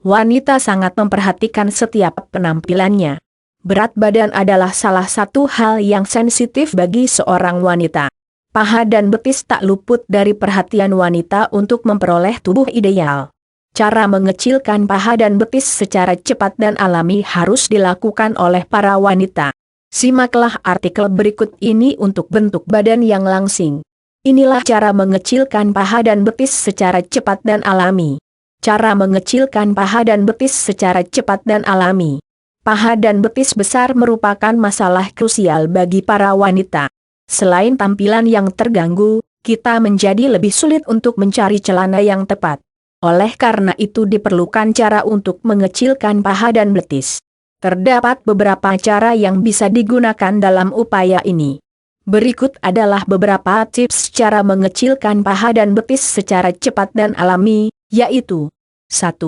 Wanita sangat memperhatikan setiap penampilannya. Berat badan adalah salah satu hal yang sensitif bagi seorang wanita. Paha dan betis tak luput dari perhatian wanita untuk memperoleh tubuh ideal. Cara mengecilkan paha dan betis secara cepat dan alami harus dilakukan oleh para wanita. Simaklah artikel berikut ini untuk bentuk badan yang langsing. Inilah cara mengecilkan paha dan betis secara cepat dan alami. Cara mengecilkan paha dan betis secara cepat dan alami. Paha dan betis besar merupakan masalah krusial bagi para wanita. Selain tampilan yang terganggu, kita menjadi lebih sulit untuk mencari celana yang tepat. Oleh karena itu diperlukan cara untuk mengecilkan paha dan betis. Terdapat beberapa cara yang bisa digunakan dalam upaya ini. Berikut adalah beberapa tips cara mengecilkan paha dan betis secara cepat dan alami, yaitu 1.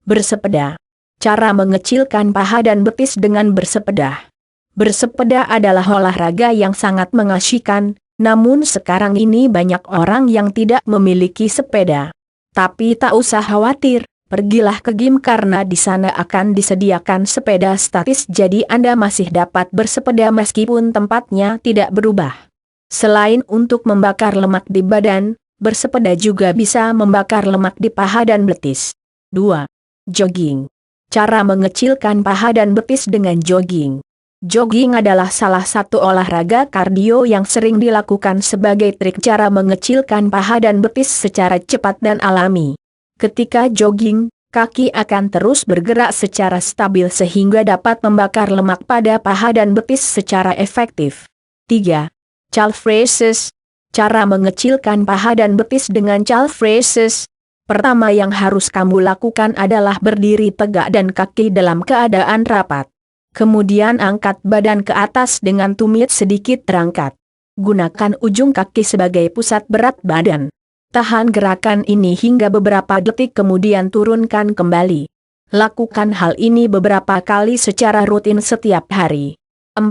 Bersepeda. Cara mengecilkan paha dan betis dengan bersepeda. Bersepeda adalah olahraga yang sangat mengasyikan, namun sekarang ini banyak orang yang tidak memiliki sepeda. Tapi tak usah khawatir, pergilah ke gym karena di sana akan disediakan sepeda statis jadi Anda masih dapat bersepeda meskipun tempatnya tidak berubah. Selain untuk membakar lemak di badan, bersepeda juga bisa membakar lemak di paha dan betis. 2. Jogging. Cara mengecilkan paha dan betis dengan jogging. Jogging adalah salah satu olahraga kardio yang sering dilakukan sebagai trik cara mengecilkan paha dan betis secara cepat dan alami. Ketika jogging, kaki akan terus bergerak secara stabil sehingga dapat membakar lemak pada paha dan betis secara efektif. 3. Calf raises. Cara mengecilkan paha dan betis dengan calf raises. Pertama yang harus kamu lakukan adalah berdiri tegak dan kaki dalam keadaan rapat. Kemudian angkat badan ke atas dengan tumit sedikit terangkat. Gunakan ujung kaki sebagai pusat berat badan. Tahan gerakan ini hingga beberapa detik kemudian turunkan kembali. Lakukan hal ini beberapa kali secara rutin setiap hari. 4.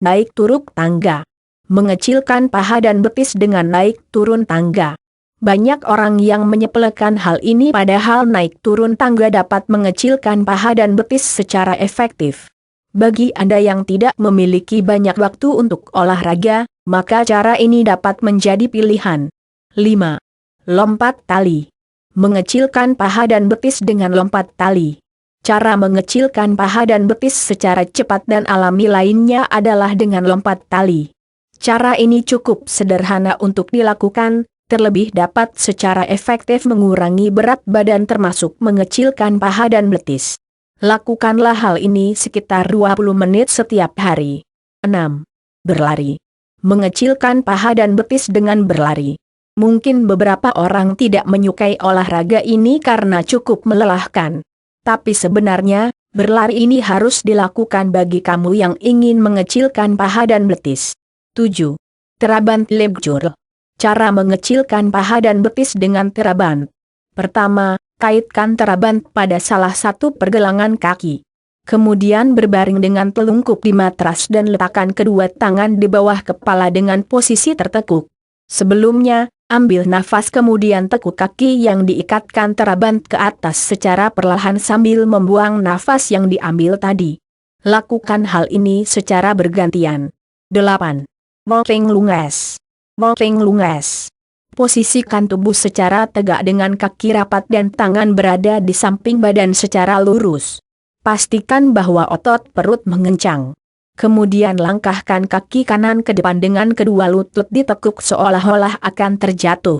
Naik turun tangga. Mengecilkan paha dan betis dengan naik turun tangga. Banyak orang yang menyepelekan hal ini padahal naik turun tangga dapat mengecilkan paha dan betis secara efektif. Bagi Anda yang tidak memiliki banyak waktu untuk olahraga, maka cara ini dapat menjadi pilihan. 5. Lompat tali. Mengecilkan paha dan betis dengan lompat tali. Cara mengecilkan paha dan betis secara cepat dan alami lainnya adalah dengan lompat tali. Cara ini cukup sederhana untuk dilakukan, terlebih dapat secara efektif mengurangi berat badan termasuk mengecilkan paha dan betis. Lakukanlah hal ini sekitar 20 menit setiap hari. 6. Berlari. Mengecilkan paha dan betis dengan berlari. Mungkin beberapa orang tidak menyukai olahraga ini karena cukup melelahkan. Tapi sebenarnya, berlari ini harus dilakukan bagi kamu yang ingin mengecilkan paha dan betis. 7. Terabant leg curl. Cara mengecilkan paha dan betis dengan terabant. Pertama, kaitkan terabant pada salah satu pergelangan kaki. Kemudian berbaring dengan telungkup di matras dan letakkan kedua tangan di bawah kepala dengan posisi tertekuk. Sebelumnya, ambil nafas kemudian tekuk kaki yang diikatkan terabant ke atas secara perlahan sambil membuang nafas yang diambil tadi. Lakukan hal ini secara bergantian. 8. Walking lunges. Walking lunges. Posisikan tubuh secara tegak dengan kaki rapat dan tangan berada di samping badan secara lurus. Pastikan bahwa otot perut mengencang. Kemudian langkahkan kaki kanan ke depan dengan kedua lutut ditekuk seolah-olah akan terjatuh.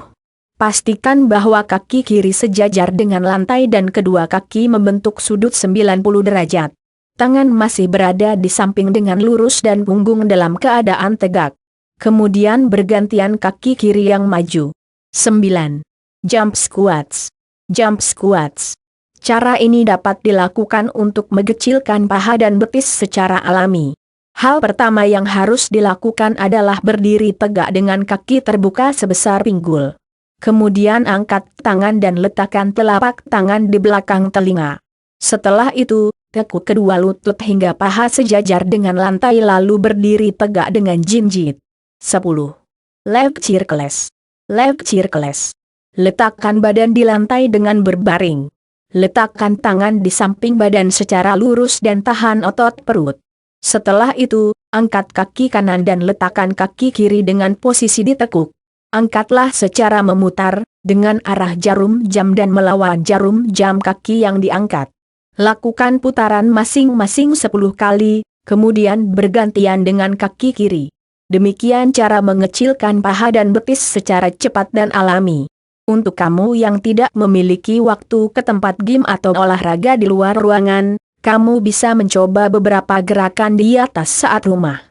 Pastikan bahwa kaki kiri sejajar dengan lantai dan kedua kaki membentuk sudut 90 derajat. Tangan masih berada di samping dengan lurus dan punggung dalam keadaan tegak. Kemudian bergantian kaki kiri yang maju. 9. Jump squats. Jump squats. Cara ini dapat dilakukan untuk mengecilkan paha dan betis secara alami. Hal pertama yang harus dilakukan adalah berdiri tegak dengan kaki terbuka sebesar pinggul. Kemudian angkat tangan dan letakkan telapak tangan di belakang telinga. Setelah itu, tekuk kedua lutut hingga paha sejajar dengan lantai lalu berdiri tegak dengan jinjit. 10. Leg circles. Leg circles. Letakkan badan di lantai dengan berbaring. Letakkan tangan di samping badan secara lurus dan tahan otot perut. Setelah itu, angkat kaki kanan dan letakkan kaki kiri dengan posisi ditekuk. Angkatlah secara memutar, dengan arah jarum jam dan melawan jarum jam kaki yang diangkat. Lakukan putaran masing-masing 10 kali, kemudian bergantian dengan kaki kiri. Demikian cara mengecilkan paha dan betis secara cepat dan alami. Untuk kamu yang tidak memiliki waktu ke tempat gym atau olahraga di luar ruangan, kamu bisa mencoba beberapa gerakan di atas saat rumah.